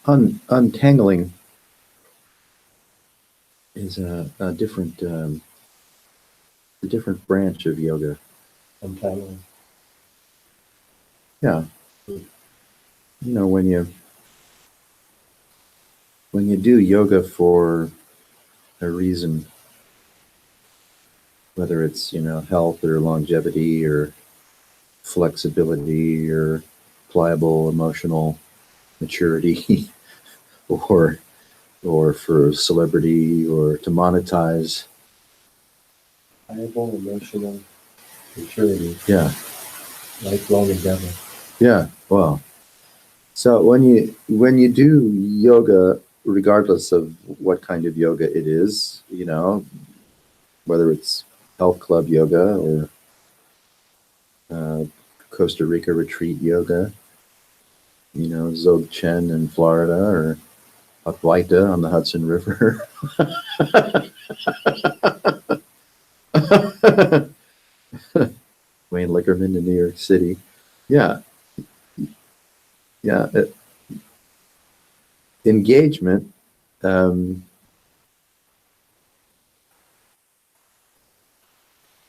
Untangling is a different branch of yoga. Untangling. Yeah, you know, when you do yoga for a reason, whether it's, you know, health or longevity or flexibility or pliable emotional maturity, or for celebrity or to monetize. Pliable emotional maturity. Yeah, Lifelong endeavor. yeah. Well, so when you do yoga, regardless of what kind of yoga it is, you know, whether it's health club yoga or uh, Costa Rica retreat yoga, you know, Dzogchen in Florida or Advaita on the Hudson River. Wayne Lickerman in New York City. Yeah, yeah. Engagement. Um,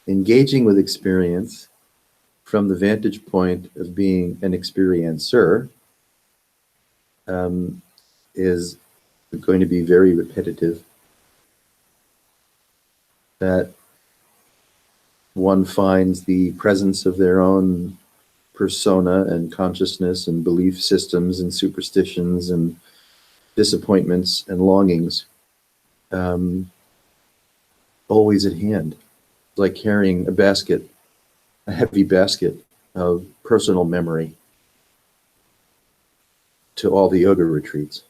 Engaging with experience from the vantage point of being an experiencer um, is going to be very repetitive. That one finds the presence of their own persona and consciousness and belief systems and superstitions and disappointments and longings um, always at hand, like carrying a basket, a heavy basket of personal memory to all the yoga retreats.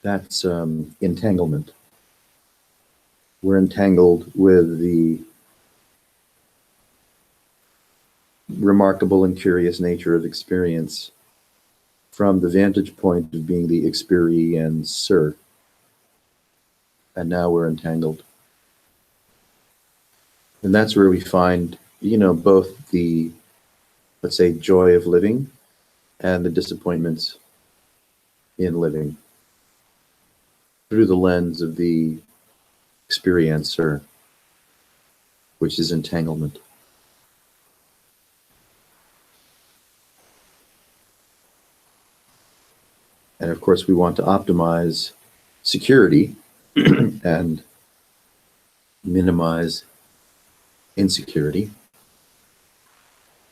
That's entanglement. We're entangled with the remarkable and curious nature of experience from the vantage point of being the experiencer. And now we're entangled. And that's where we find, you know, both the, let's say, joy of living and the disappointments in living through the lens of the experiencer, which is entanglement. And of course, we want to optimize security and minimize insecurity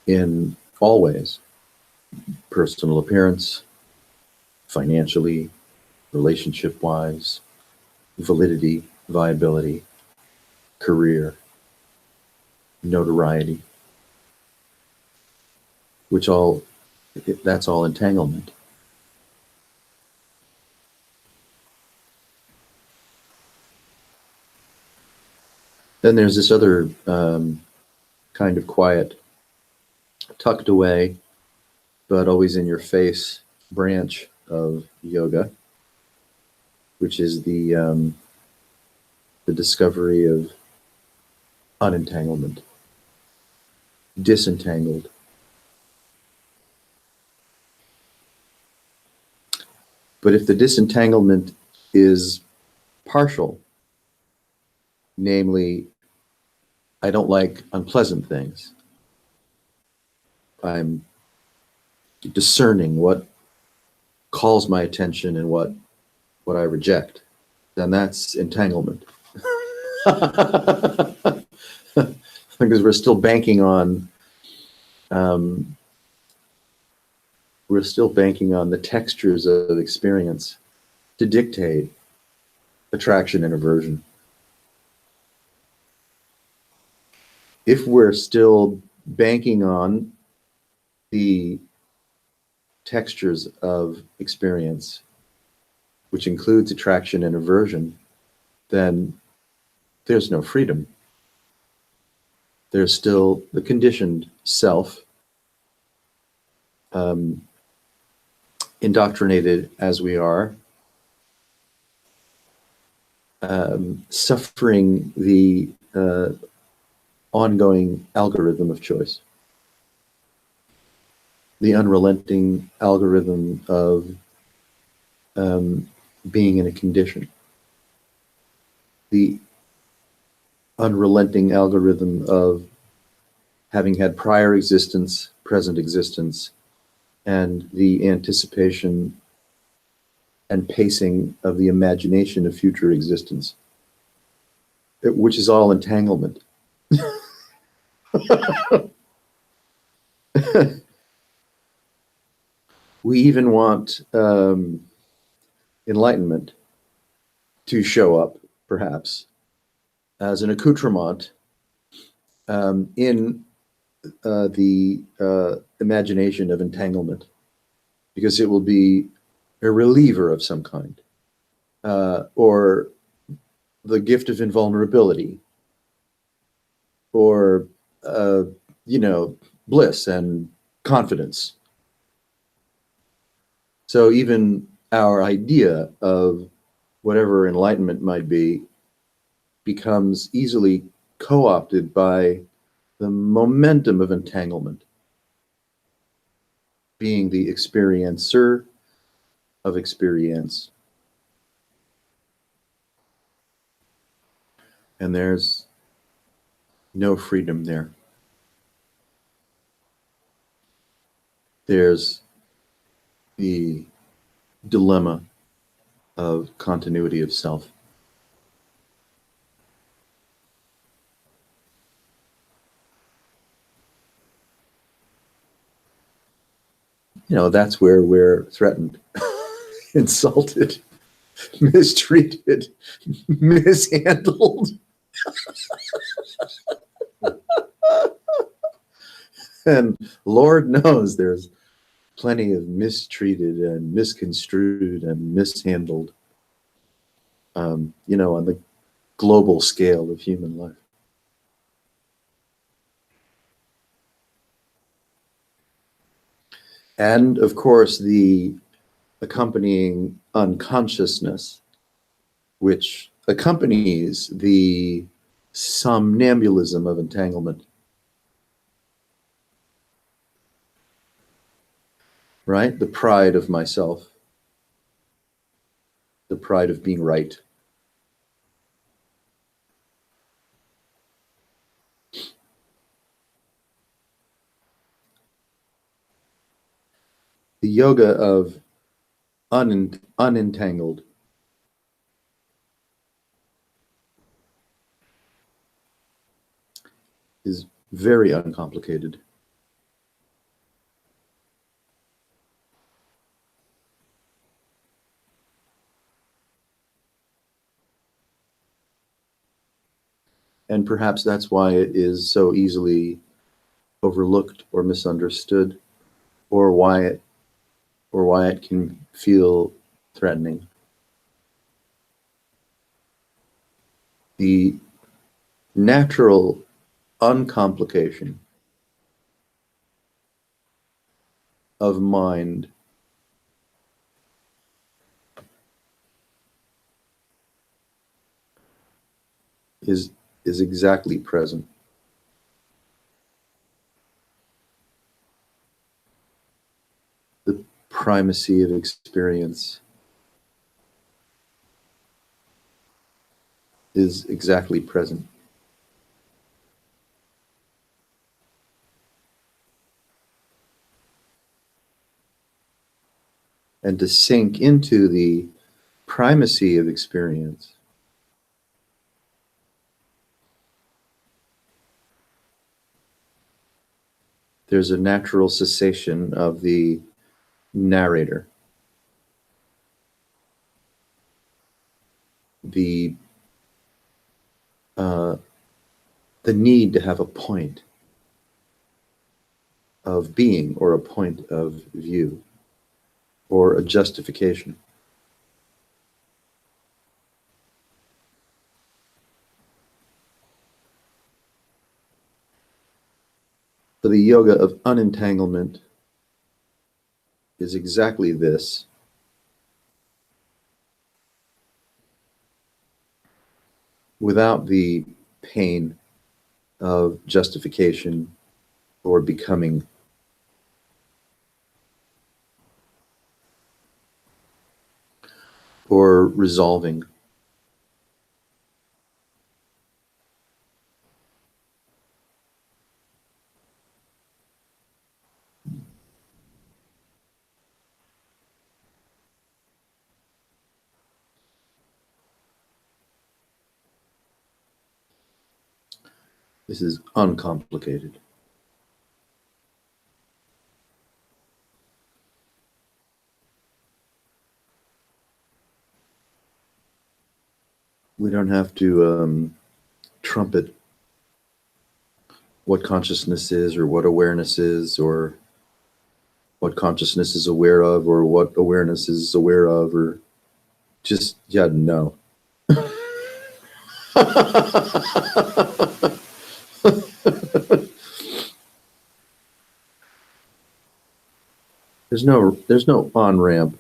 in all ways: personal appearance, financially, relationship wise, validity, viability, career, notoriety, which all, that's all entanglement. Then there's this other kind of quiet, tucked away, but always in your face branch of yoga, which is the discovery of unentanglement, disentangled. But if the disentanglement is partial, namely, I don't like unpleasant things, I'm discerning what calls my attention and what I reject, then that's entanglement. Because um, we're still banking on the textures of experience to dictate attraction and aversion. If we're still banking on the textures of experience, which includes attraction and aversion, then there's no freedom. There's still the conditioned self, um, indoctrinated as we are, suffering the ongoing algorithm of choice. the unrelenting algorithm of being in a condition, the unrelenting algorithm of having had prior existence, present existence, and the anticipation and pacing of the imagination of future existence, which is all entanglement. We even want enlightenment to show up, perhaps, as an accoutrement in the imagination of entanglement, because it will be a reliever of some kind, or the gift of invulnerability, or bliss and confidence. So even our idea of whatever enlightenment might be becomes easily co-opted by the momentum of entanglement, being the experiencer of experience. And there's no freedom there. There's the dilemma of continuity of self. That's where we're threatened, insulted, mistreated, mishandled. And Lord knows there's plenty of mistreated and misconstrued and mishandled, on the global scale of human life. And of course, the accompanying unconsciousness, which accompanies the somnambulism of entanglement. Right? The pride of myself, the pride of being right. The yoga of unentangled is very uncomplicated. And perhaps that's why it is so easily overlooked or misunderstood, or why it can feel threatening. The natural uncomplication of mind is exactly present. The primacy of experience is exactly present. And to sink into the primacy of experience there's a natural cessation of the narrator. The need to have a point of being or a point of view or a justification. So the yoga of unentanglement is exactly this. Without the pain of justification or becoming. or resolving. This is uncomplicated. We don't have to trumpet what consciousness is or what awareness is or what consciousness is aware of or what awareness is aware of, or just, yeah, no. There's no on ramp.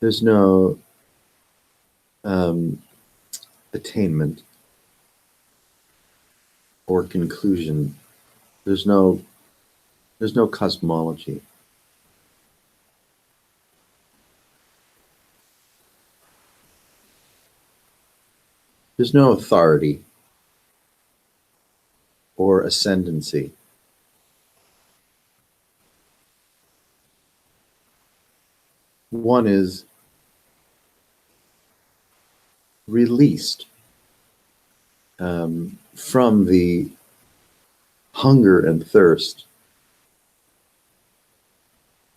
There's no attainment or conclusion. There's no cosmology. There's no authority or ascendancy. One is released from the hunger and thirst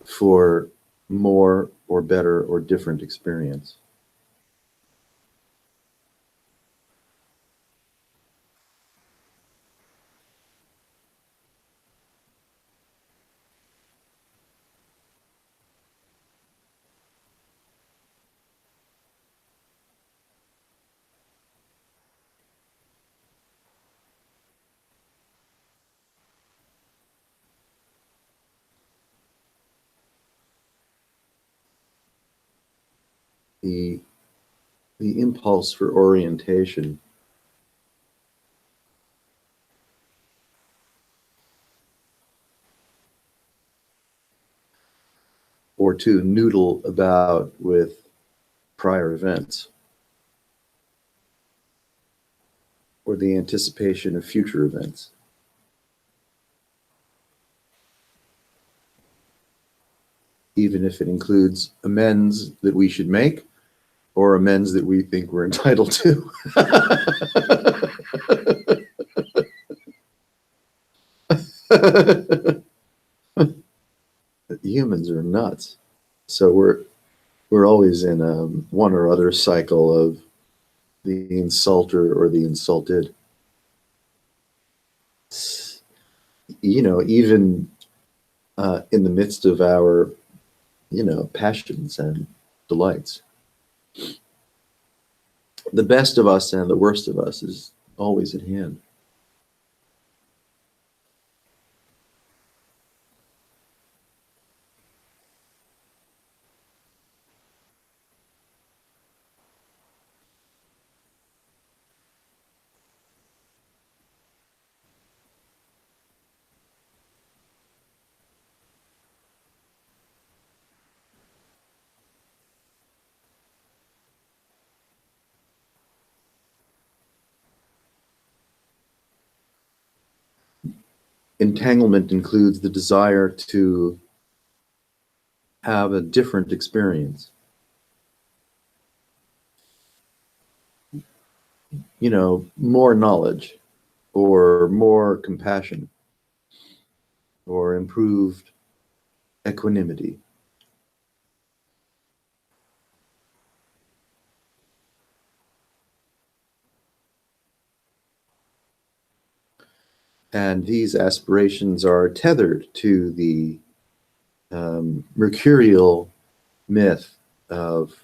for more or better or different experience. The impulse for orientation or to noodle about with prior events or the anticipation of future events. Even if it includes amends that we should make or amends that we think we're entitled to. Humans are nuts. So we're always in one or other cycle of the insulter or the insulted. Even in the midst of our, passions and delights, the best of us and the worst of us is always at hand. Entanglement includes the desire to have a different experience. More knowledge or more compassion or improved equanimity. And these aspirations are tethered to the mercurial myth of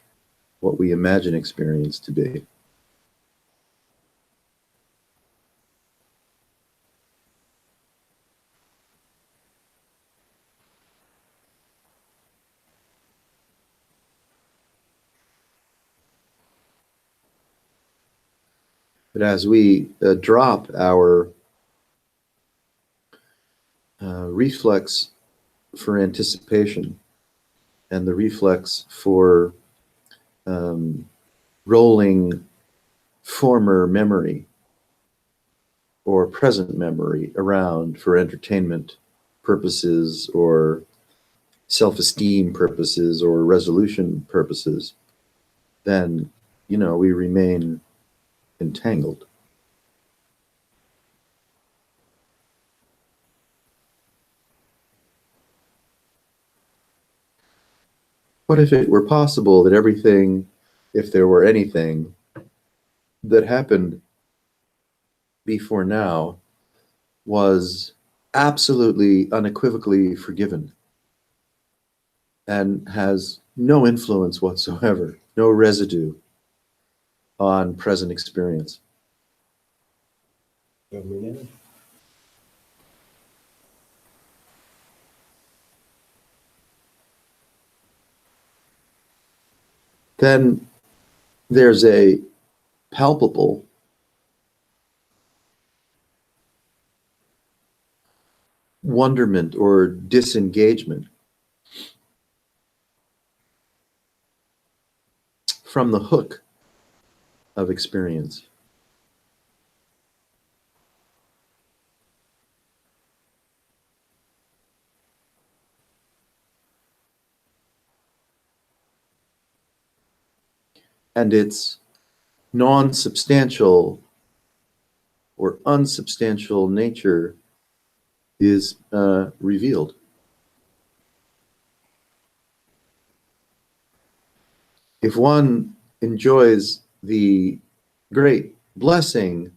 what we imagine experience to be. But as we drop our reflex for anticipation and the reflex for rolling former memory or present memory around for entertainment purposes or self-esteem purposes or resolution purposes, then, we remain entangled. What if it were possible that everything, if there were anything that happened before now, was absolutely unequivocally forgiven and has no influence whatsoever, no residue on present experience? I mean, yeah. Then there's a palpable wonderment or disengagement from the hook of experience. And its non-substantial or unsubstantial nature is revealed. If one enjoys the great blessing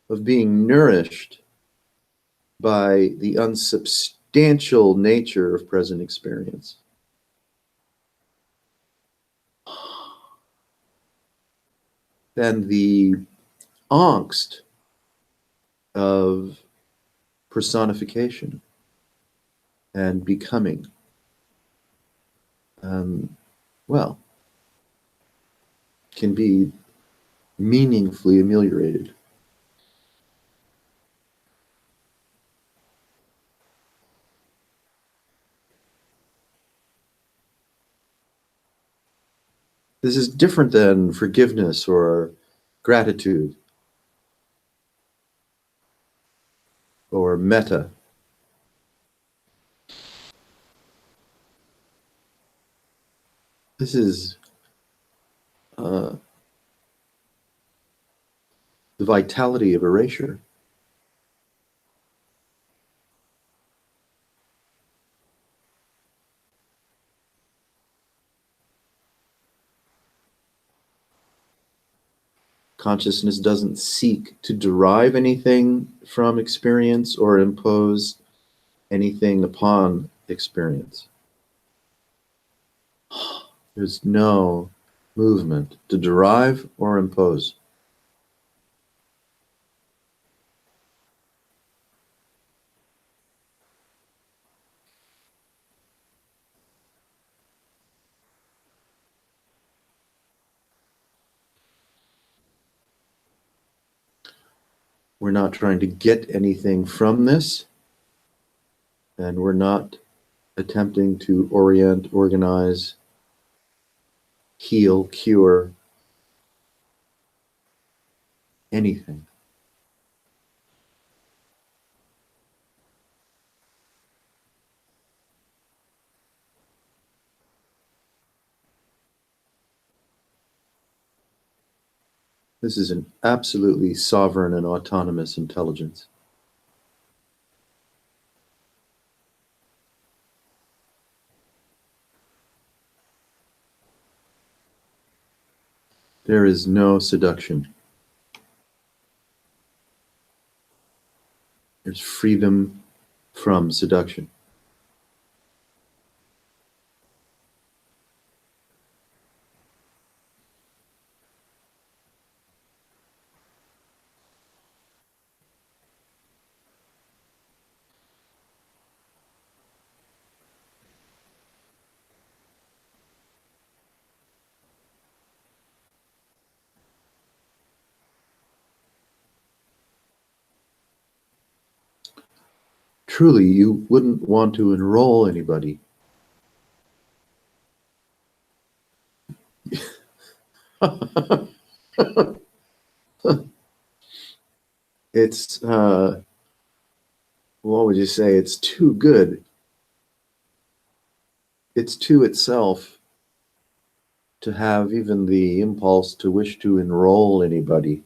of being nourished by the unsubstantial nature of present experience, then the angst of personification and becoming, well, can be meaningfully ameliorated. This is different than forgiveness or gratitude or metta. This is the vitality of erasure. Consciousness doesn't seek to derive anything from experience or impose anything upon experience. There's no movement to derive or impose. We're not trying to get anything from this, and we're not attempting to orient, organize, heal, cure anything. This is an absolutely sovereign and autonomous intelligence. There is no seduction. There's freedom from seduction. truly, you wouldn't want to enroll anybody. It's, what would you say? It's too good. It's to itself to have even the impulse to wish to enroll anybody.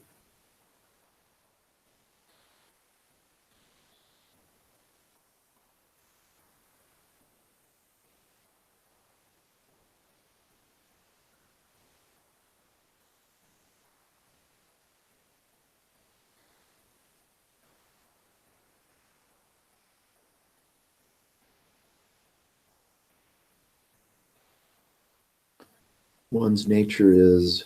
One's nature is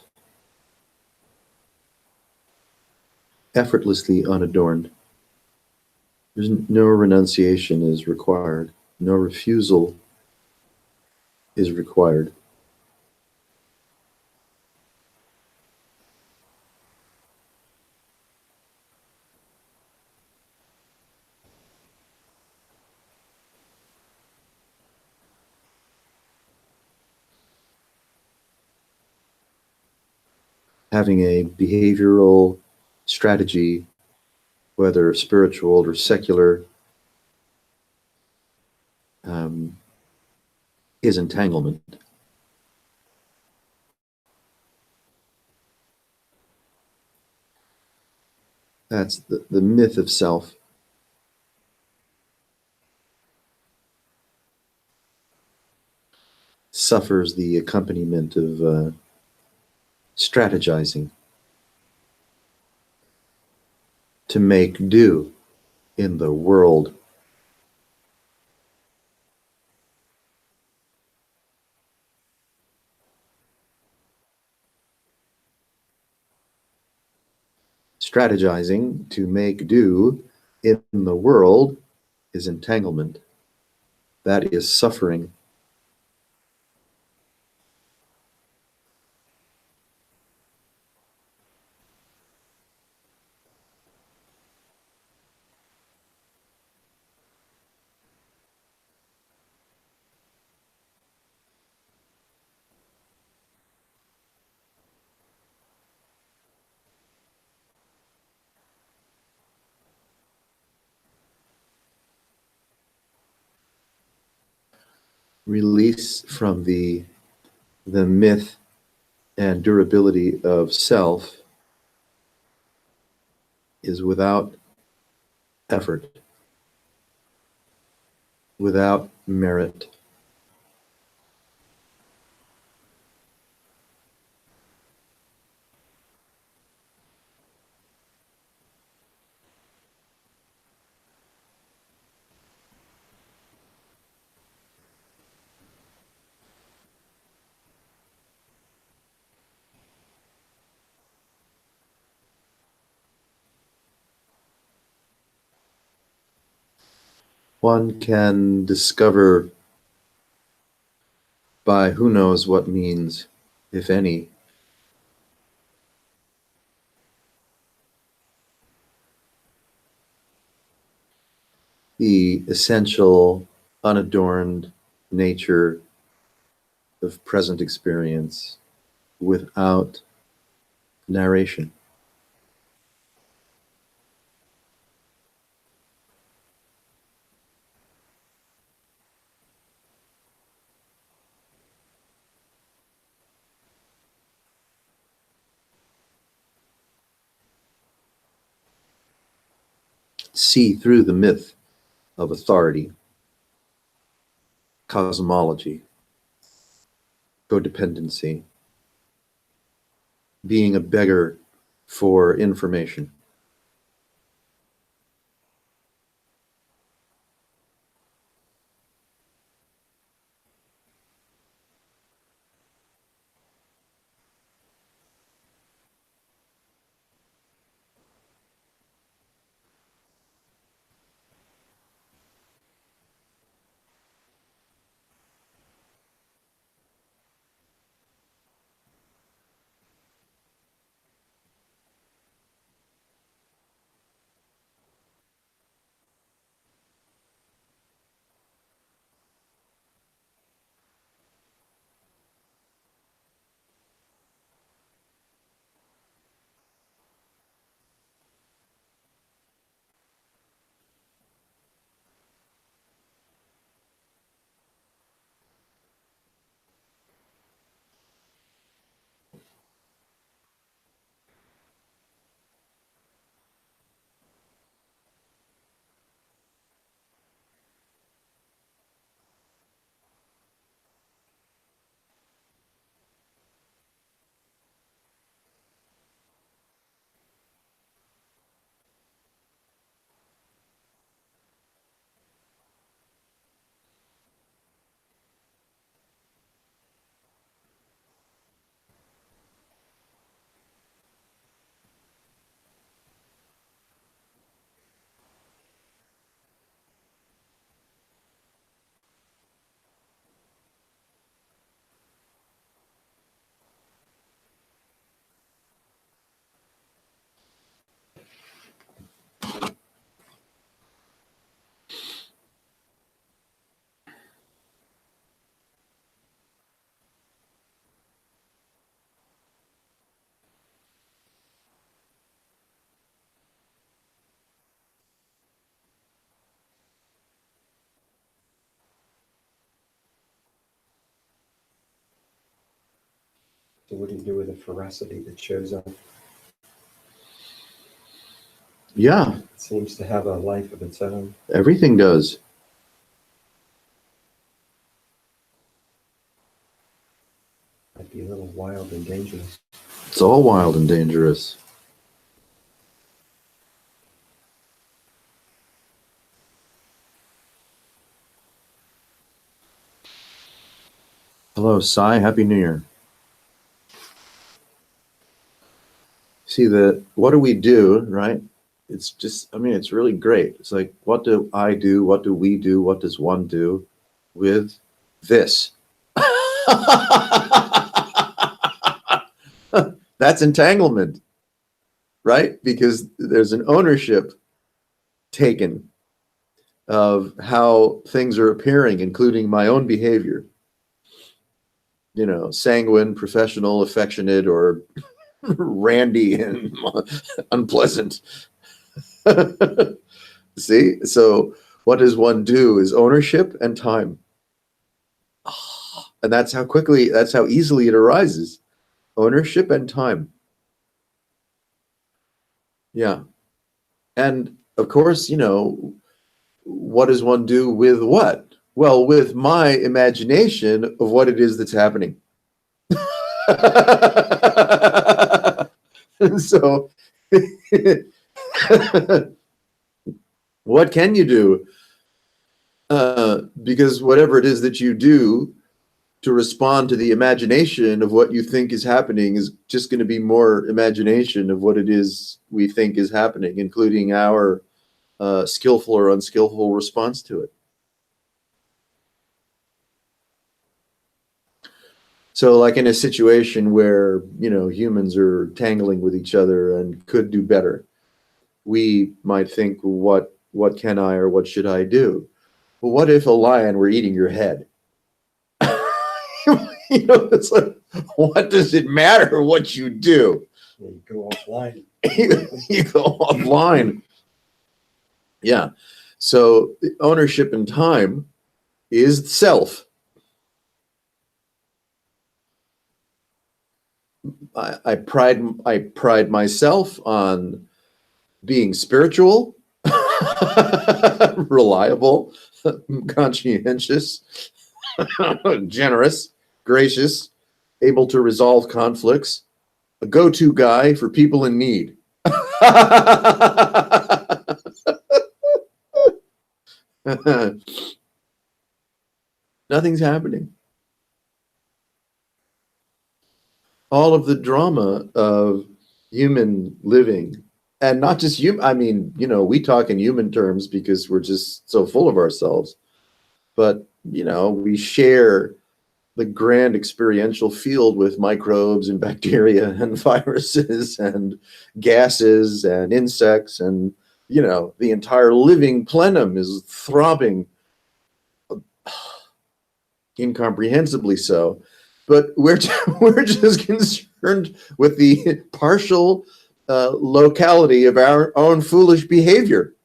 effortlessly unadorned. There's no renunciation is required. No refusal is required. Having a behavioral strategy, whether spiritual or secular, is entanglement. That's the myth of self. Suffers the accompaniment of strategizing to make do in the world. Strategizing to make do in the world is entanglement. That is suffering. Release from the myth and durability of self is without effort, without merit. One can discover by who knows what means, if any, the essential, unadorned nature of present experience without narration. See through the myth of authority, cosmology, codependency, being a beggar for information. So what do you do with the ferocity that shows up? Yeah, It seems to have a life of its own. everything does. Might be a little wild and dangerous. It's all wild and dangerous. Hello, Sai. Happy New Year. See, what do we do, right? It's just, I mean, it's really great. It's like, what do I do? What do we do? What does one do with this? That's entanglement, right? Because there's an ownership taken of how things are appearing, including my own behavior. You know, sanguine, professional, affectionate, or randy and unpleasant. See? So what does one do is ownership and time. And that's how easily it arises. Ownership and time. Yeah. And of course, you know, what does one do with what? Well, with my imagination of what it is that's happening. So, what can you do? Because whatever it is that you do to respond to the imagination of what you think is happening is just going to be more imagination of what it is we think is happening, including our skillful or unskillful response to it. So like in a situation where, you know, humans are tangling with each other and could do better, we might think, what can I or what should I do? Well, what if a lion were eating your head? You know, it's like, what does it matter what you do? Yeah, you go offline. You go offline. Yeah. So ownership and time is self. I pride myself on being spiritual, reliable, conscientious, generous, gracious, able to resolve conflicts, a go-to guy for people in need. Nothing's happening. All of the drama of human living, and not just human, I mean, you know, we talk in human terms because we're just so full of ourselves, but, you know, we share the grand experiential field with microbes and bacteria and viruses and gases and insects, and, you know, the entire living plenum is throbbing, incomprehensibly so. But we're just concerned with the partial locality of our own foolish behavior,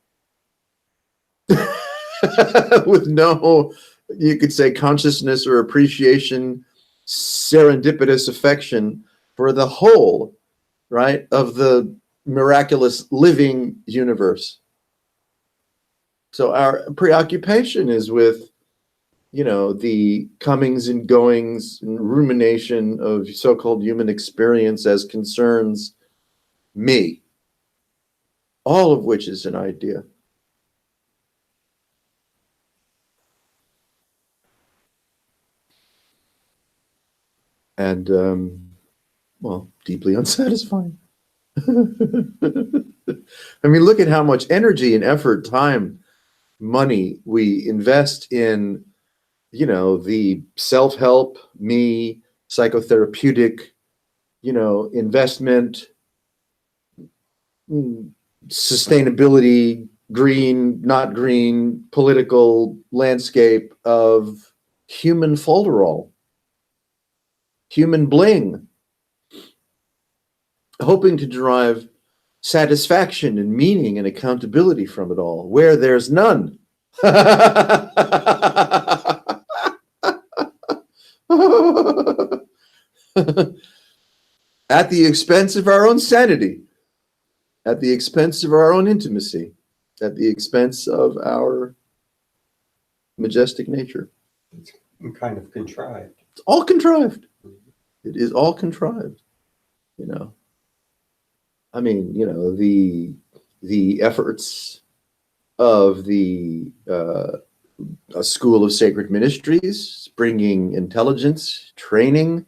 with no, you could say, consciousness or appreciation, serendipitous affection for the whole, right, of the miraculous living universe. So our preoccupation is with, you know, the comings and goings and rumination of so-called human experience as concerns me, all of which is an idea. And, well, deeply unsatisfying. I mean, look at how much energy and effort, time, money we invest in, you know, the self-help, me, psychotherapeutic, you know, investment, sustainability, green, not green, political landscape of human folderol, human bling, hoping to derive satisfaction and meaning and accountability from it all, where there's none. at the expense of our own sanity, at the expense of our own intimacy, at the expense of our majestic nature. It's kind of contrived. It's all contrived. It is all contrived, you know. I mean, you know, the efforts of the a school of sacred ministries, bringing intelligence, training,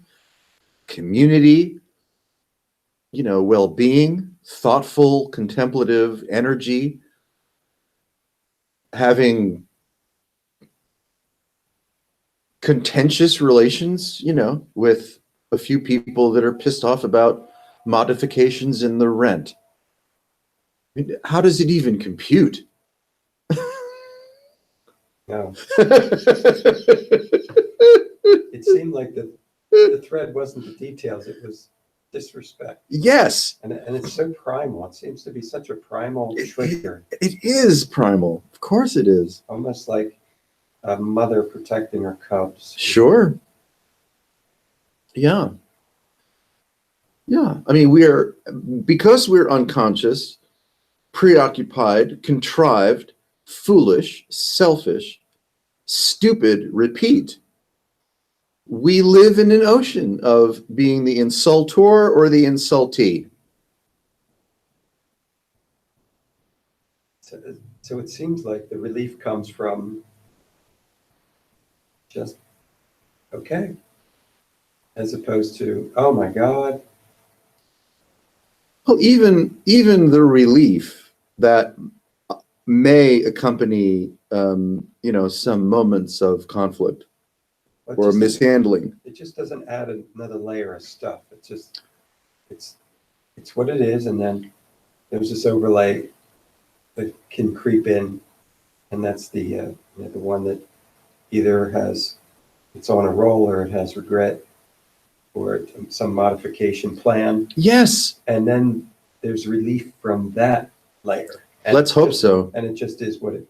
community, you know, well-being, thoughtful, contemplative energy, having contentious relations, you know, with a few people that are pissed off about modifications in the rent. I mean, how does it even compute? No, it seemed like the thread wasn't the details, it was disrespect. Yes, And it's so primal. It seems to be such a primal trigger, it is primal. Of course it is. almost like a mother protecting her cubs. Sure. Yeah. Yeah. I mean, because we're unconscious, preoccupied, contrived, foolish, selfish, stupid, repeat. We live in an ocean of being the insultor or the insultee. So it seems like the relief comes from just, okay, as opposed to, oh my God. Well, even the relief that may accompany, you know, some moments of conflict It or just- mishandling. It just doesn't add another layer of stuff. It's just, it's what it is. And then there's this overlay that can creep in. And that's the, you know, the one that either it's on a roll or it has regret or some modification plan. Yes, And then there's relief from that layer. And let's hope so. And it just is what it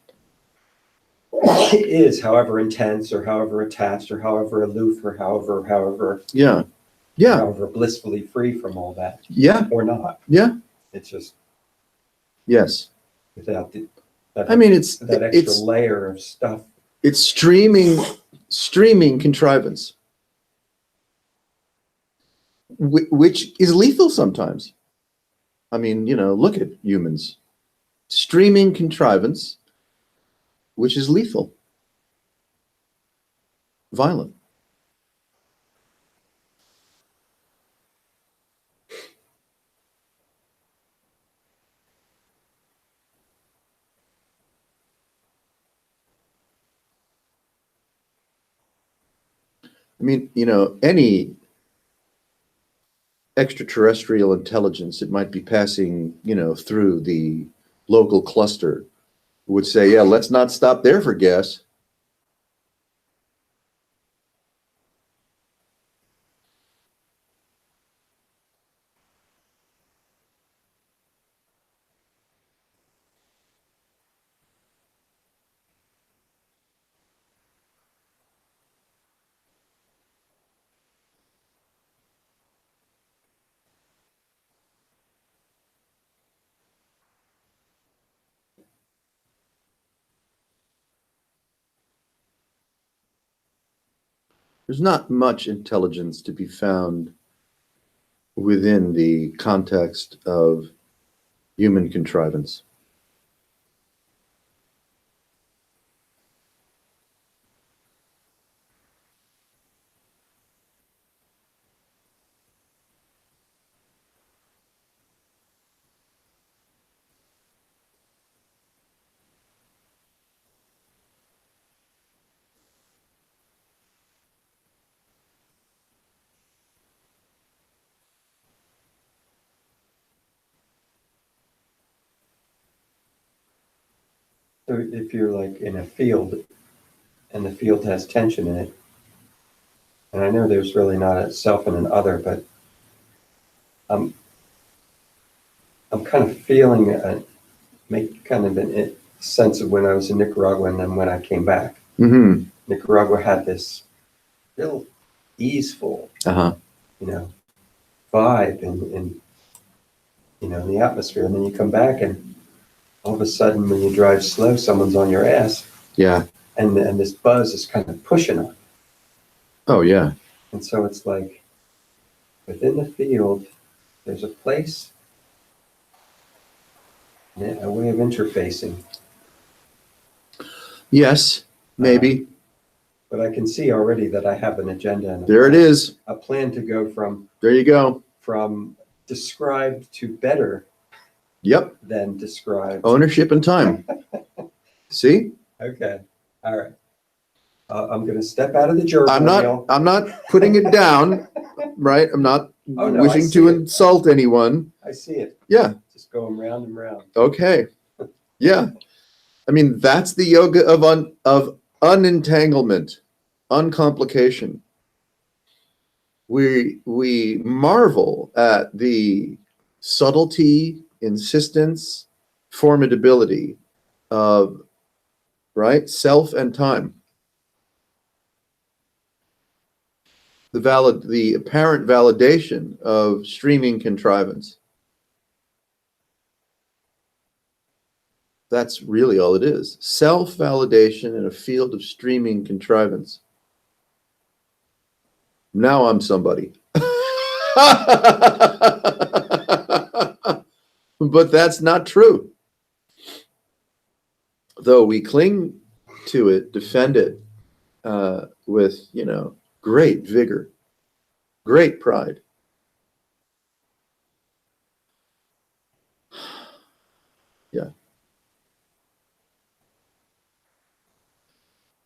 is, however intense or however attached or however aloof or however Yeah, yeah, however blissfully free from all that yeah, or not. yeah, It's just yes. without I mean, it's that extra layer of stuff. it's streaming contrivance, which is lethal sometimes. I mean, you know, look at humans. Streaming contrivance, which is lethal, violent. I mean, you know, any extraterrestrial intelligence that might be passing, you know, through the local cluster would say, yeah, let's not stop there for gas. There's not much intelligence to be found within the context of human contrivance. So if you're like in a field and the field has tension in it, and I know there's really not a self and an other, but I'm kind of feeling make kind of a sense of when I was in Nicaragua and then when I came back. Mm-hmm. Nicaragua had this real easeful, Uh-huh. you know, vibe and you know, in the atmosphere. And then you come back and all of a sudden when you drive slow, someone's on your ass Yeah. and this buzz is kind of pushing on. Oh, yeah. And so it's like within the field, there's a place, a way of interfacing. Yes, maybe. But I can see already that I have an agenda and There it is. a plan to go from There you go. described to better Yep. than described. Ownership and time. See? Okay. All right. I'm going to step out of the gerbil wheel. I'm not putting it down, right? I'm not Oh, no, I wishing see to it. insult anyone. I see it. Yeah. Just going round and round. Okay. Yeah. I mean, that's the yoga of unentanglement, uncomplication. We marvel at the subtlety, insistence, formidability of, right, self and time. The apparent validation of streaming contrivance. That's really all it is. Self-validation in a field of streaming contrivance. Now I'm somebody. But that's not true. Though we cling to it, defend it with, great vigor, great pride. Yeah.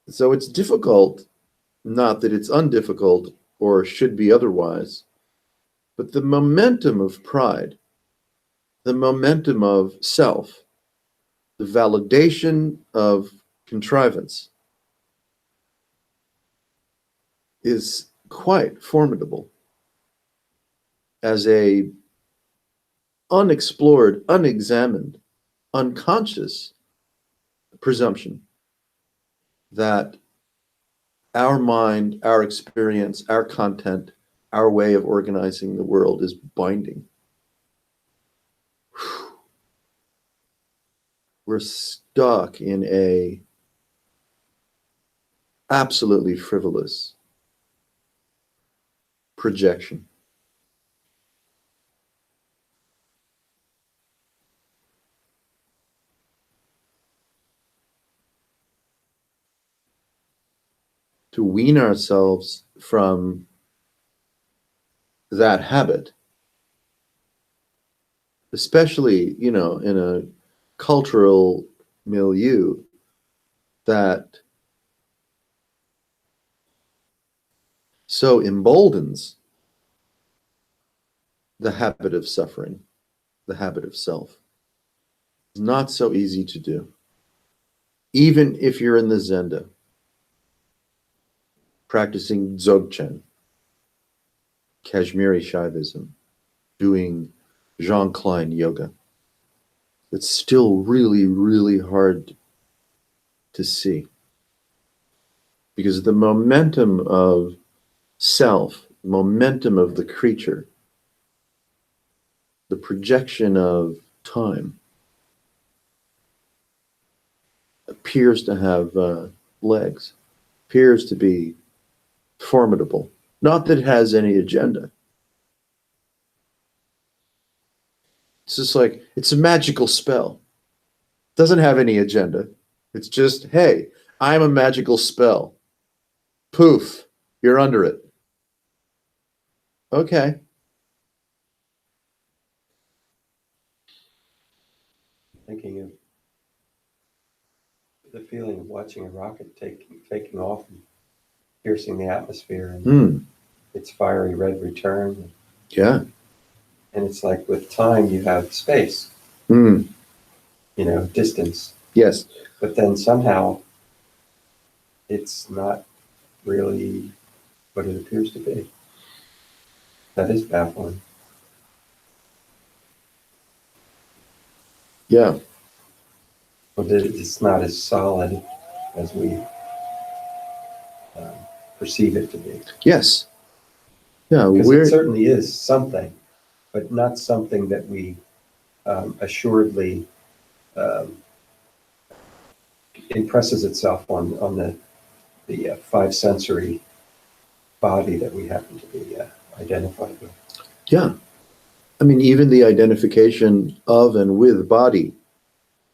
So it's difficult, not that it's undifficult or should be otherwise, but the momentum of pride, the momentum of self, the validation of contrivance is quite formidable as a unexplored, unexamined, unconscious presumption that our mind, our experience, our content, our way of organizing the world is binding. We're stuck in a absolutely frivolous projection. To wean ourselves from that habit, especially, in a cultural milieu that so emboldens the habit of suffering, the habit of self. It's not so easy to do. Even if you're in the Zenda, practicing Dzogchen, Kashmiri Shaivism, doing Jean Klein yoga, it's still really, really hard to see. Because the momentum of self, momentum of the creature, the projection of time appears to have legs, appears to be formidable. Not that it has any agenda. It's just like, it's a magical spell. It doesn't have any agenda. It's just, hey, I'm a magical spell. Poof, you're under it. Okay. Thinking of the feeling of watching a rocket taking off and piercing the atmosphere and its fiery red return. Yeah. And it's like with time, you have space, distance. Yes. But then somehow it's not really what it appears to be. That is baffling. Yeah. But it's not as solid as we perceive it to be. Yes. Yeah. Because it certainly is something. but not something that we assuredly um, impresses itself on the five sensory body that we happen to be identified with. Yeah. I mean, even the identification of and with body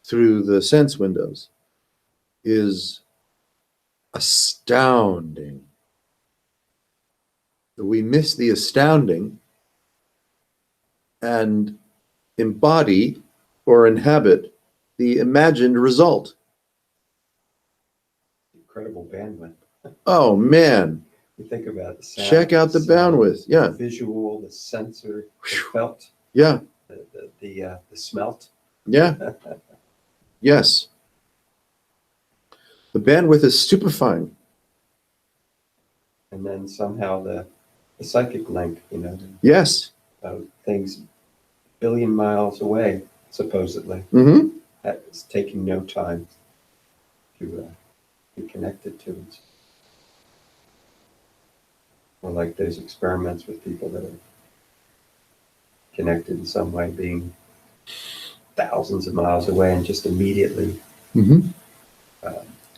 through the sense windows is astounding. We miss the astounding and embody or inhabit the imagined result. Incredible bandwidth. Oh man, You think about the sound, check out the sound, bandwidth. Yeah, the visual, the sensor, the Whew. felt, yeah, the smelt. yeah, yes. The bandwidth is stupefying. And then somehow the psychic link, Yes. things billion miles away, supposedly, Mm-hmm. that is taking no time to be connected to it. Or like those experiments with people that are connected in some way, being thousands of miles away and just immediately Mm-hmm.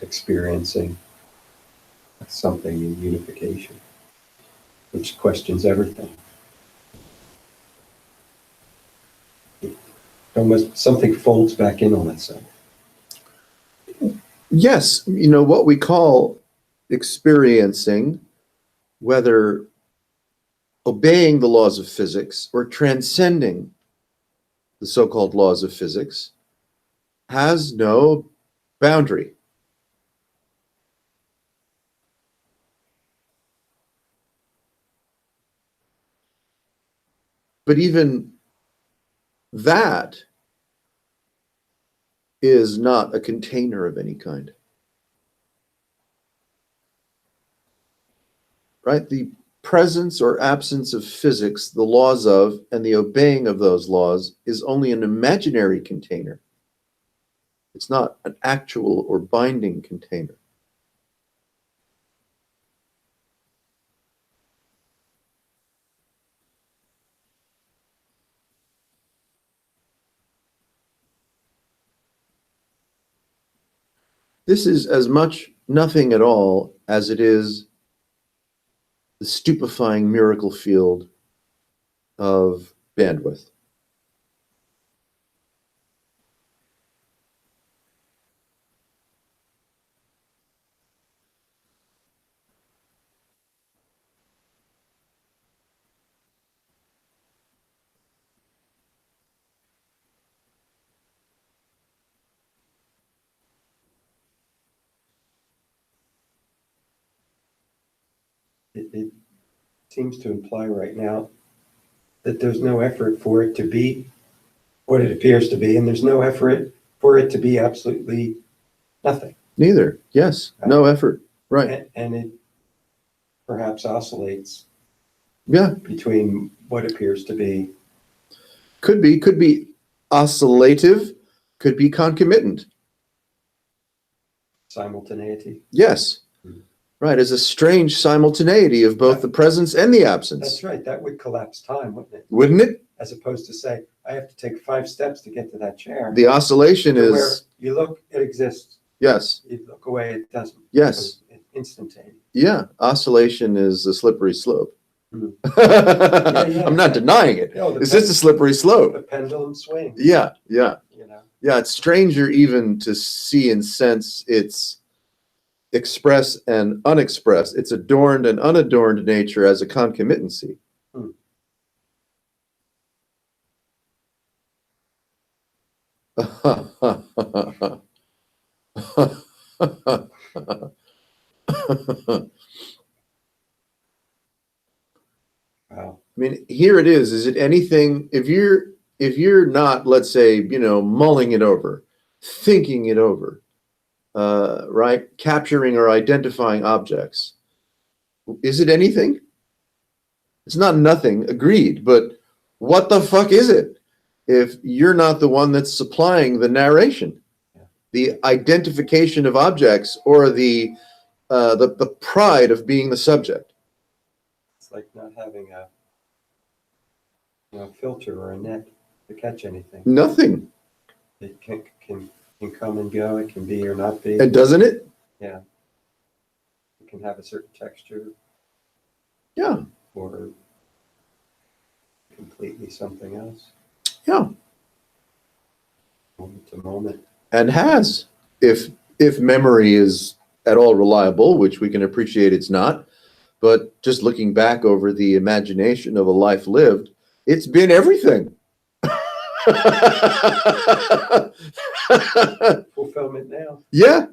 experiencing something in unification, which questions everything. Almost something folds back in on itself. Yes, what we call experiencing, whether obeying the laws of physics or transcending the so-called laws of physics, has no boundary. But even that is not a container of any kind. Right? The presence or absence of physics, the laws of, and the obeying of those laws is only an imaginary container. It's not an actual or binding container. This is as much nothing at all as it is the stupefying miracle field of bandwidth. It seems to imply right now that there's no effort for it to be what it appears to be, and there's no effort for it to be absolutely nothing. Neither. Yes. No effort. Right. And it perhaps oscillates Yeah. between what appears to be Could be oscillative, could be concomitant. simultaneity. Yes. Right. As a strange simultaneity of both the presence and the absence. That's right. That would collapse time, wouldn't it? Wouldn't it? As opposed to say, I have to take 5 steps to get to that chair. The oscillation To where is, you look, it exists. yes. You look away, it doesn't. Yes. It's instantaneous. Yeah. Oscillation is a slippery slope. Mhm. I'm not denying it. No, the It's just a slippery The slope. pendulum swings. Yeah. Yeah. Yeah, It's stranger even to see and sense its express and unexpressed, its adorned and unadorned nature as a concomitancy. Hmm. Wow. I mean, here it is. Is it anything, if you're not, let's say, mulling it over, thinking it over, right? Capturing or identifying objects. Is it anything? It's not nothing, agreed, but what the fuck is it if you're not the one that's supplying the narration, the identification of objects, or the pride of being the subject? It's like not having filter or a net to catch anything. Nothing. It can come and go. It can be or not be. And doesn't it? Yeah. It can have a certain texture Yeah. or completely something else, Yeah. moment to moment. And has, if memory is at all reliable, which we can appreciate it's not, but just looking back over the imagination of a life lived, it's been everything. Fulfillment now. Yeah.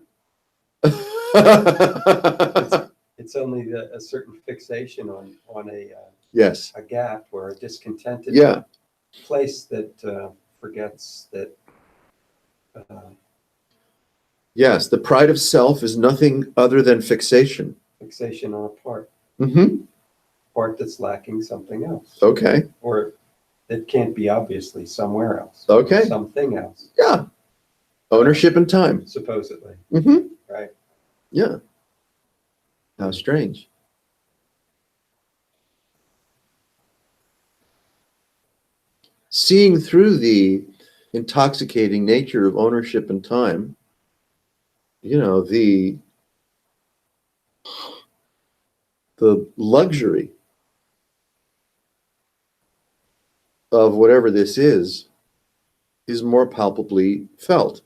It's only a certain fixation on Yes. a gap or a discontented Yeah. place that forgets that Yes. The pride of self is nothing other than fixation. fixation on a part, Mm-hmm. part that's lacking something else, Okay. or it can't be obviously somewhere else, Okay. something else, Yeah. Ownership and time. supposedly, Mm-hmm. right? Yeah. How strange. Seeing through the intoxicating nature of ownership and time, the luxury of whatever this is more palpably felt.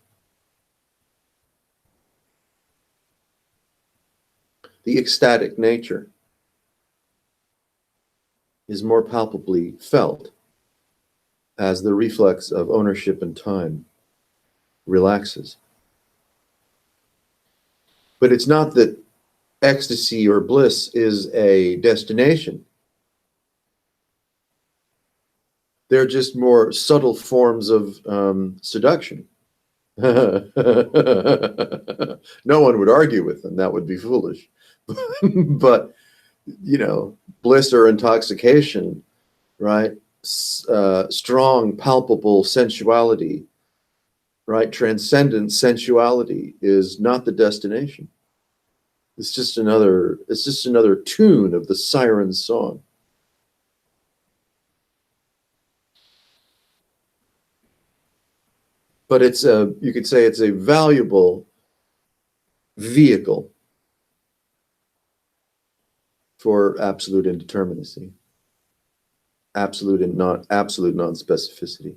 The ecstatic nature is more palpably felt as the reflex of ownership and time relaxes. But it's not that ecstasy or bliss is a destination. They're just more subtle forms of seduction. No one would argue with them. That would be foolish. But, bliss or intoxication, right? Strong, palpable sensuality, right? Transcendent sensuality is not the destination. It's just another tune of the siren's song. But you could say it's a valuable vehicle for absolute indeterminacy, absolute non-specificity.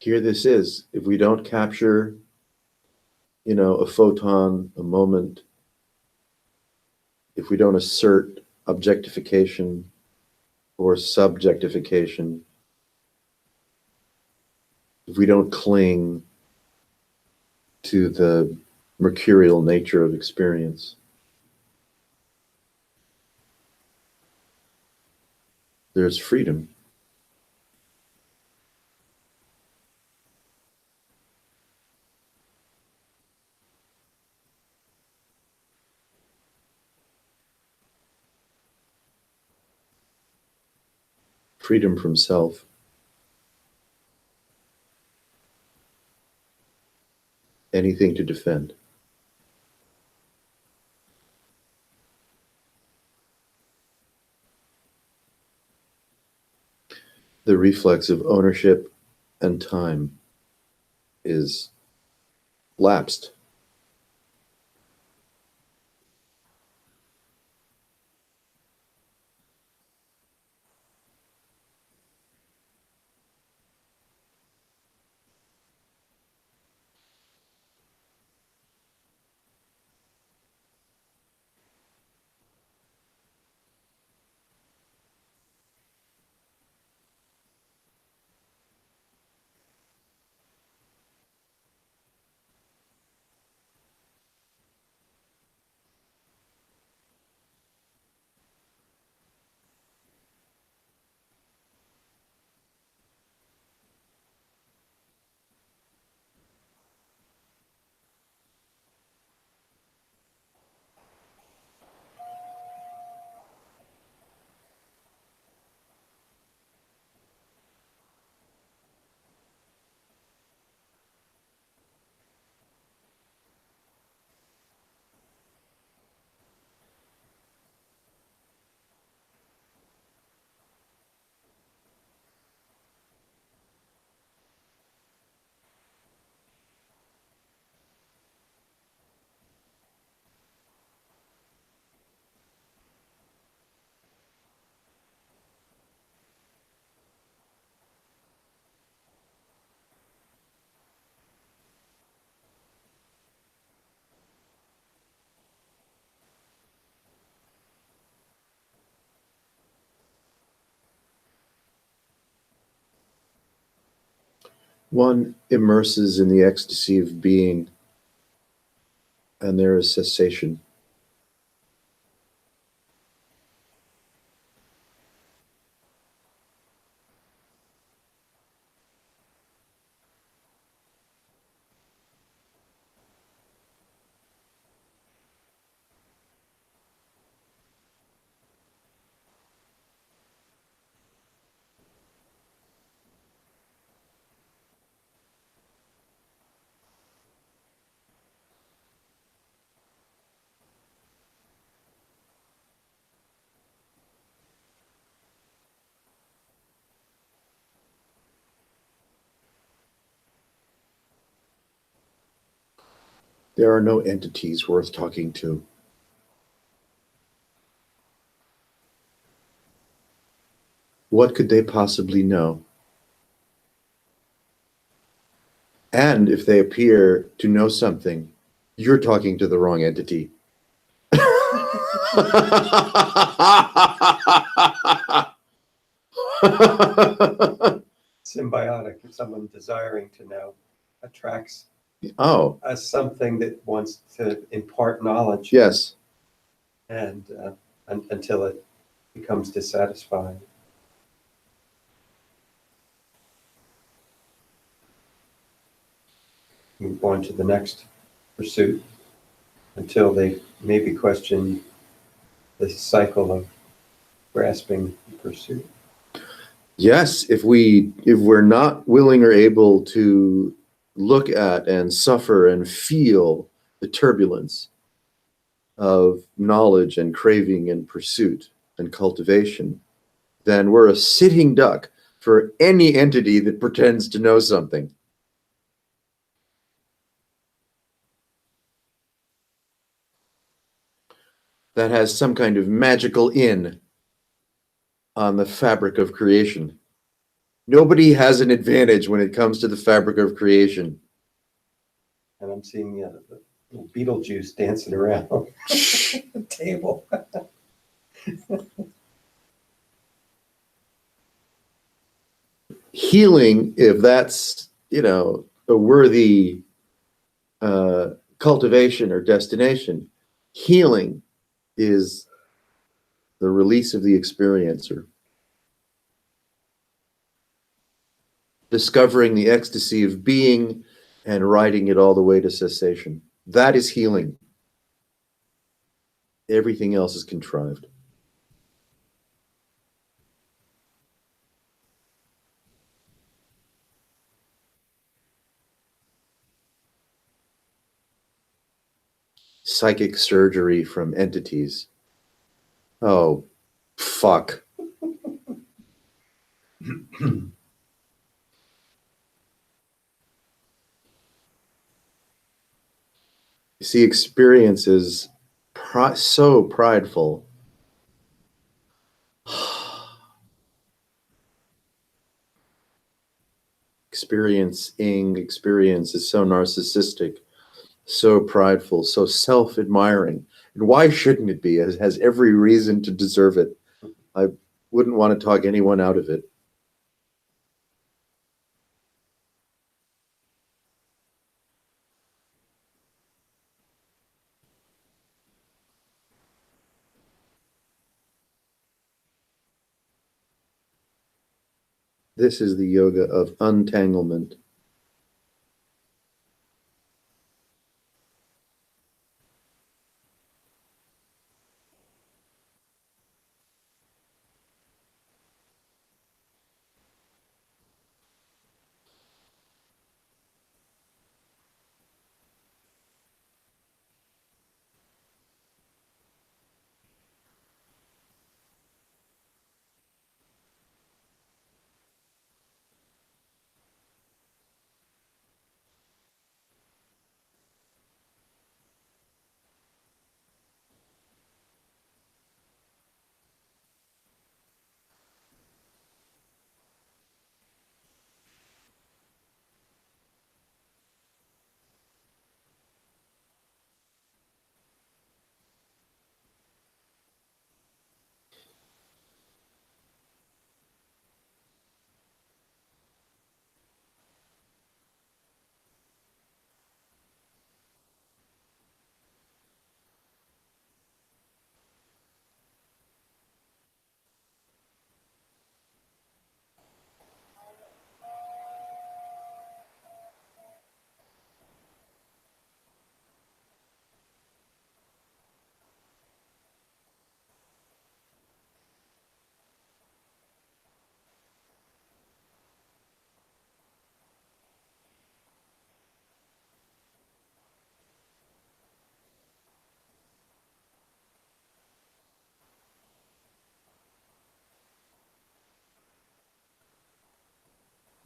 Here this is. If we don't capture, a photon, a moment, if we don't assert objectification or subjectification, if we don't cling to the mercurial nature of experience, there's freedom. Freedom from self. Anything to defend. The reflex of ownership and time is lapsed. One immerses in the ecstasy of being, and there is cessation. There are no entities worth talking to. What could they possibly know? And if they appear to know something, you're talking to the wrong entity. Symbiotic, if someone desiring to know attracts Oh, something that wants to impart knowledge, yes. and until it becomes dissatisfying. Move on to the next pursuit until they maybe question the cycle of grasping pursuit. Yes, if we're not willing or able to look at and suffer and feel the turbulence of knowledge and craving and pursuit and cultivation, then we're a sitting duck for any entity that pretends to know something. That has some kind of magical in on the fabric of creation. Nobody has an advantage when it comes to the fabric of creation. And I'm seeing the little Beetlejuice dancing around the table. Healing, if that's, a worthy cultivation or destination, healing is the release of the experiencer. Discovering the ecstasy of being and riding it all the way to cessation. That is healing. Everything else is contrived. Psychic surgery from entities. Oh, fuck. You see, experience is so prideful. Experiencing experience is so narcissistic, so prideful, so self-admiring. And why shouldn't it be? It has every reason to deserve it. I wouldn't want to talk anyone out of it. This is the yoga of untanglement.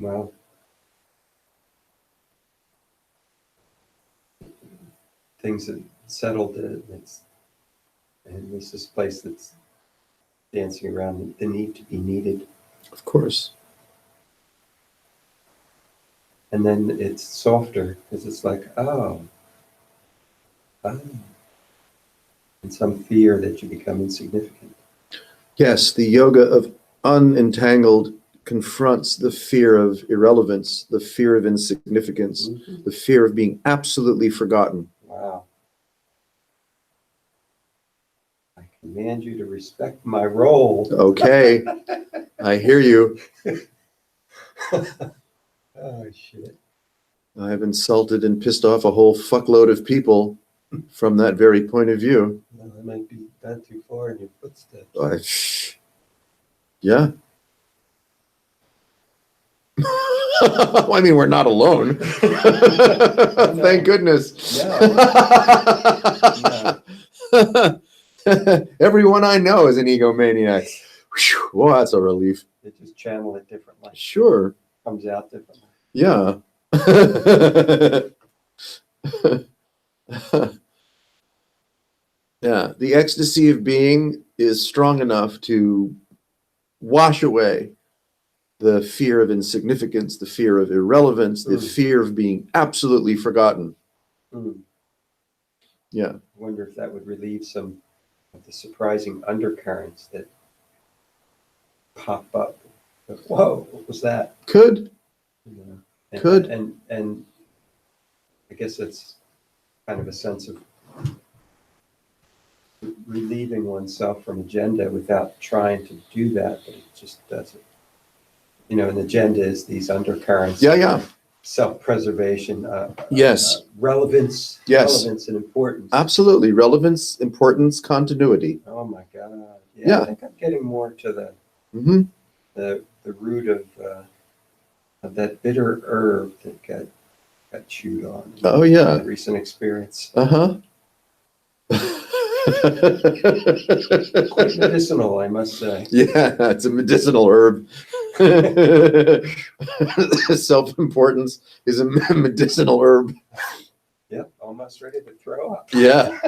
Well, things have settled. And it's this place that's dancing around the need to be needed. Of course. And then it's softer because it's like, oh, and some fear that you become insignificant. Yes, the yoga of unentangled confronts the fear of irrelevance, the fear of insignificance, Mhm. the fear of being absolutely forgotten. Wow. I command you to respect my role. Okay, I hear you. Oh, shit. I have insulted and pissed off a whole fuckload of people from that very point of view. No, I might be gone too far in your footsteps. Yeah. I mean, we're not alone. Thank goodness. No. Everyone I know is an egomaniac. Whew, well, that's a relief. They just channel it differently. Sure. Comes out differently. Yeah. Yeah. The ecstasy of being is strong enough to wash away the fear of insignificance, the fear of irrelevance, the fear of being absolutely forgotten. Mm. Yeah. I wonder if that would relieve some of the surprising undercurrents that pop up. But, whoa, what was that? Could. You know, and, Could. And I guess it's kind of a sense of relieving oneself from agenda without trying to do that, but it just doesn't. You know, an agenda is these undercurrents. Yeah, yeah. Self-preservation. Yes. Relevance. Yes. Relevance and importance. Absolutely. Relevance, importance, continuity. Oh my God. Yeah. I think I'm getting more to the Mm-hmm. the root of that bitter herb that got chewed on. Oh, yeah. Recent experience. Uh-huh. Quite medicinal, I must say. Yeah, it's a medicinal herb. Self-importance is a medicinal herb. Yep, almost ready to throw up. Yeah.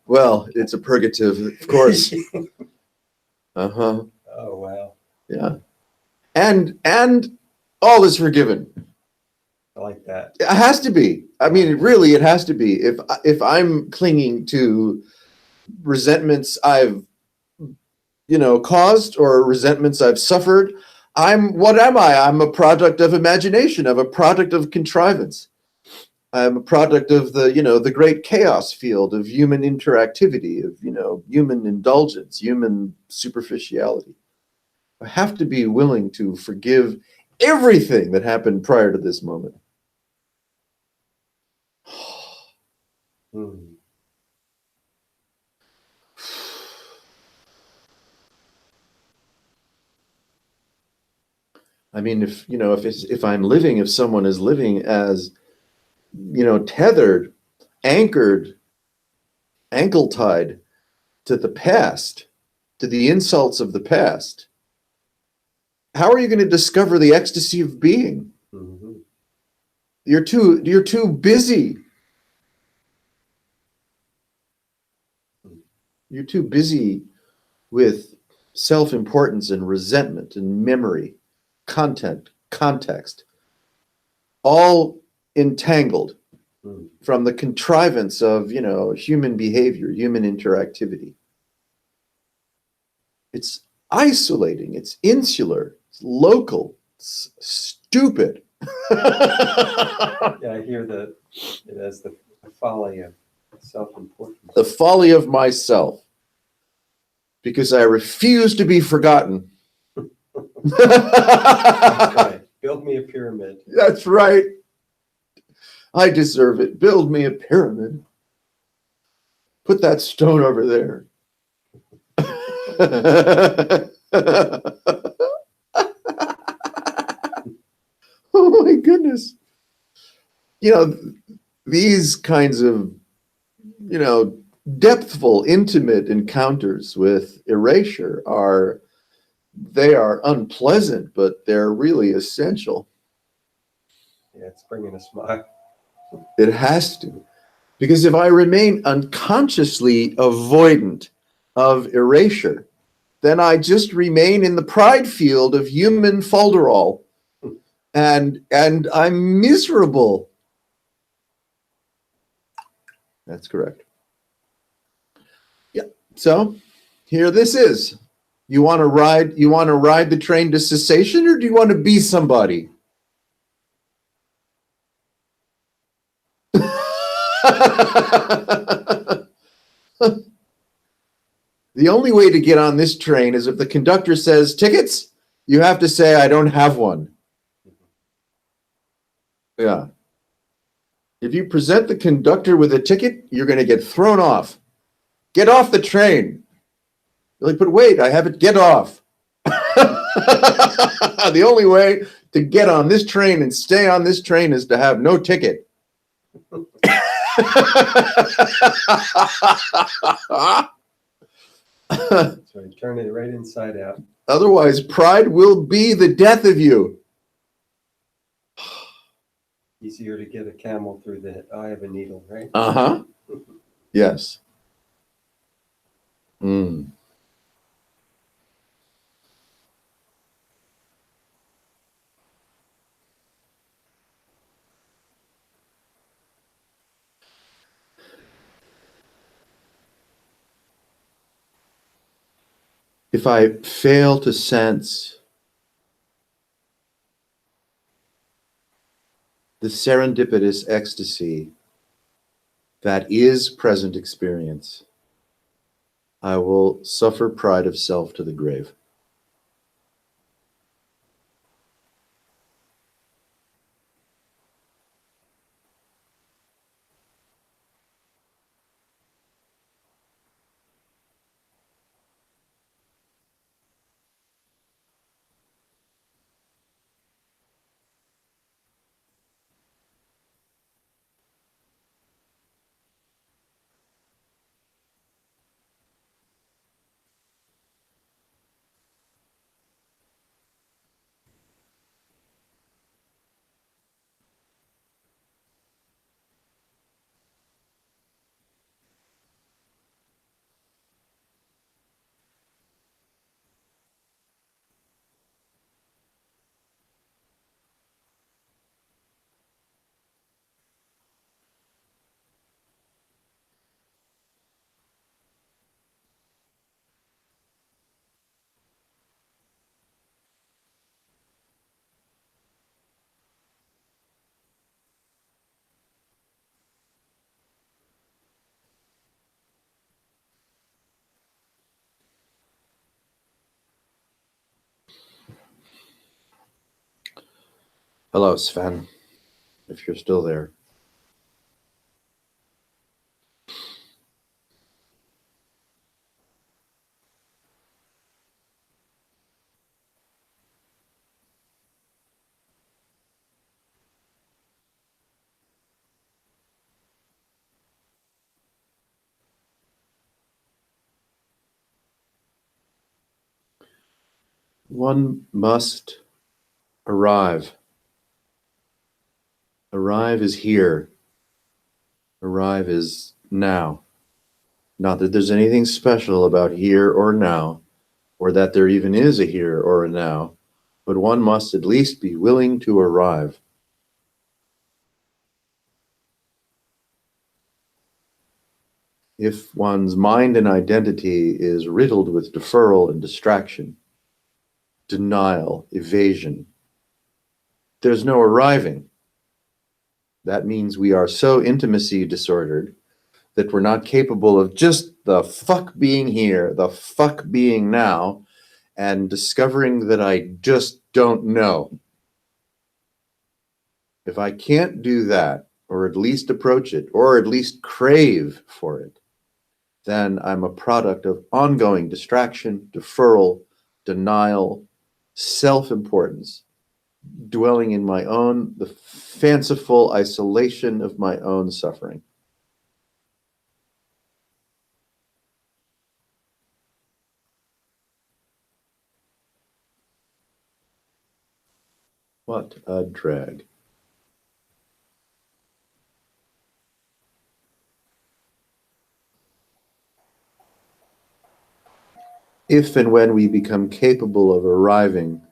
Well, it's a purgative, of course. Uh-huh. Oh wow. Yeah. And all is forgiven. I like that. It has to be. I mean, really, it has to be. If I'm clinging to resentments I've, caused or resentments I've suffered, what am I? I'm a product of imagination. I'm a product of contrivance. I'm a product of the great chaos field of human interactivity, of, human indulgence, human superficiality. I have to be willing to forgive everything that happened prior to this moment. Hmm. I mean, if I'm living, if someone is living as, tethered, anchored, ankle-tied to the past, to the insults of the past, how are you going to discover the ecstasy of being? Mm-hmm. You're too busy. You're too busy with self-importance and resentment and memory, content, context, all entangled from the contrivance of, human behavior, human interactivity. It's isolating, it's insular, it's local, it's stupid. Yeah, I hear it as the folly of self-importance. The folly of myself, because I refuse to be forgotten. That's right. Build me a pyramid. That's right. I deserve it. Build me a pyramid. Put that stone over there. Oh my goodness. These kinds of, depthful, intimate encounters with erasure they are unpleasant, but they're really essential. Yeah, it's bringing a smile. It has to. Because if I remain unconsciously avoidant of erasure, then I just remain in the pride field of human folderol. And I'm miserable. That's correct. Yeah. So here this is. You want to ride the train to cessation, or do you want to be somebody? The only way to get on this train is if the conductor says tickets, you have to say I don't have one. Yeah. If you present the conductor with a ticket, you're going to get thrown off. Get off the train. You're like, but wait, I have it. Get off. The only way to get on this train and stay on this train is to have no ticket. So you turn it right inside out. Otherwise, pride will be the death of you. Easier to get a camel through the eye of a needle, right? Uh-huh. Yes. Mm. If I fail to sense the serendipitous ecstasy that is present experience, I will suffer pride of self to the grave. Hello, Sven, if you're still there. One must arrive. Arrive is here. Arrive is now. Not that there's anything special about here or now, or that there even is a here or a now, but one must at least be willing to arrive. If one's mind and identity is riddled with deferral and distraction, denial, evasion, there's no arriving. That means we are so intimacy disordered that we're not capable of just the fuck being here, the fuck being now, and discovering that I just don't know. If I can't do that, or at least approach it, or at least crave for it, then I'm a product of ongoing distraction, deferral, denial, self-importance, dwelling in the fanciful isolation of my own suffering. What a drag. if and when we become capable of arriving,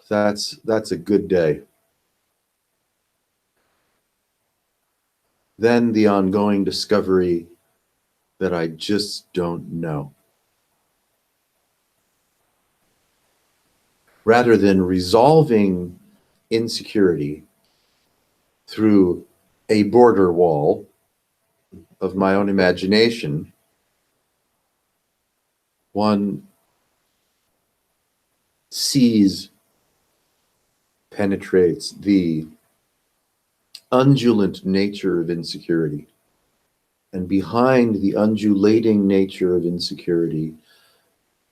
that's a good day. Then the ongoing discovery that I just don't know. Rather than resolving insecurity through a border wall of my own imagination, one sees, penetrates the undulant nature of insecurity. And behind the undulating nature of insecurity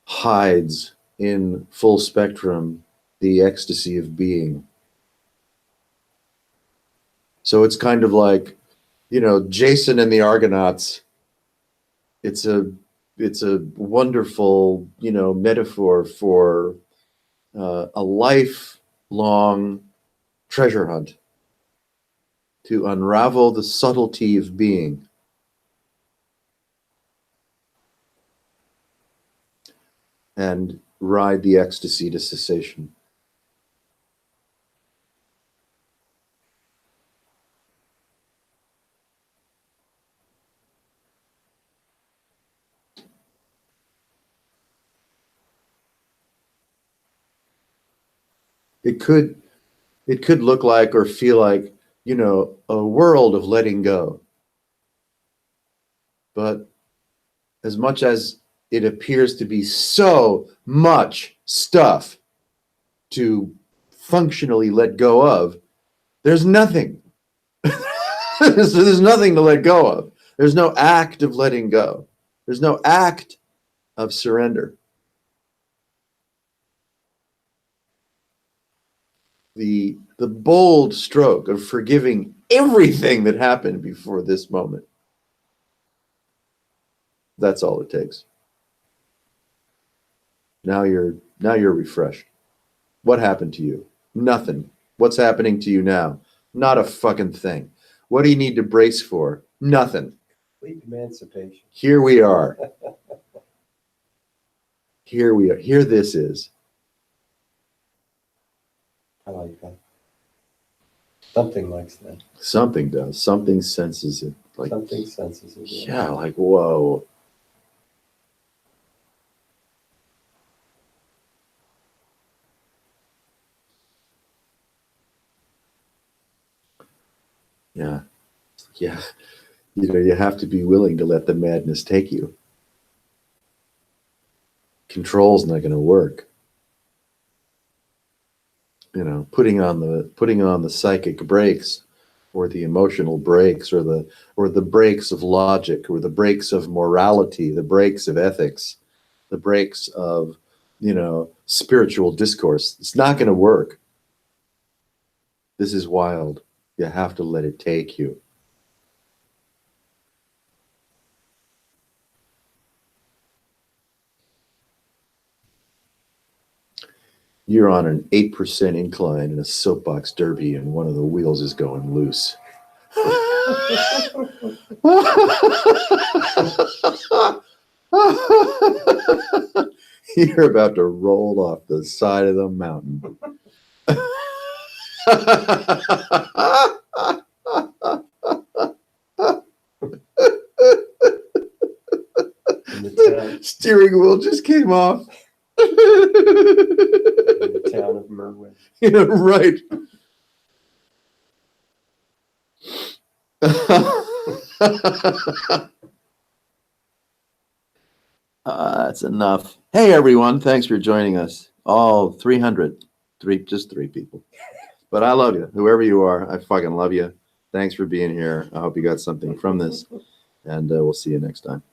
hides in full spectrum the ecstasy of being. So it's kind of like, Jason and the Argonauts. It's a wonderful, metaphor for a lifelong treasure hunt to unravel the subtlety of being. And ride the ecstasy to cessation. It could look like or feel like, a world of letting go. But as much as it appears to be so much stuff to functionally let go of, there's nothing. There's nothing to let go of. There's no act of letting go. There's no act of surrender. The bold stroke of forgiving everything that happened before this moment. That's all it takes. Now you're refreshed. What happened to you? Nothing. What's happening to you now? Not a fucking thing. What do you need to brace for? Nothing. Complete emancipation. Here we are. Here we are. Here this is. I like that. Something likes that. Something does. Something senses it. Like, something senses it. Yeah, like, whoa. Yeah. Yeah. You have to be willing to let the madness take you. Control's not going to work. Putting on the psychic brakes, or the emotional brakes, or the brakes of logic, or the brakes of morality, the brakes of ethics, the brakes of, spiritual discourse. It's not going to work. This is wild. You have to let it take you. You're on an 8% incline in a soapbox derby, and one of the wheels is going loose. You're about to roll off the side of the mountain. Steering wheel just came off. In the town of Merwin. Right. That's enough. Hey, everyone. Thanks for joining us. All 300. Just three people. But I love you. Whoever you are, I fucking love you. Thanks for being here. I hope you got something from this. And we'll see you next time.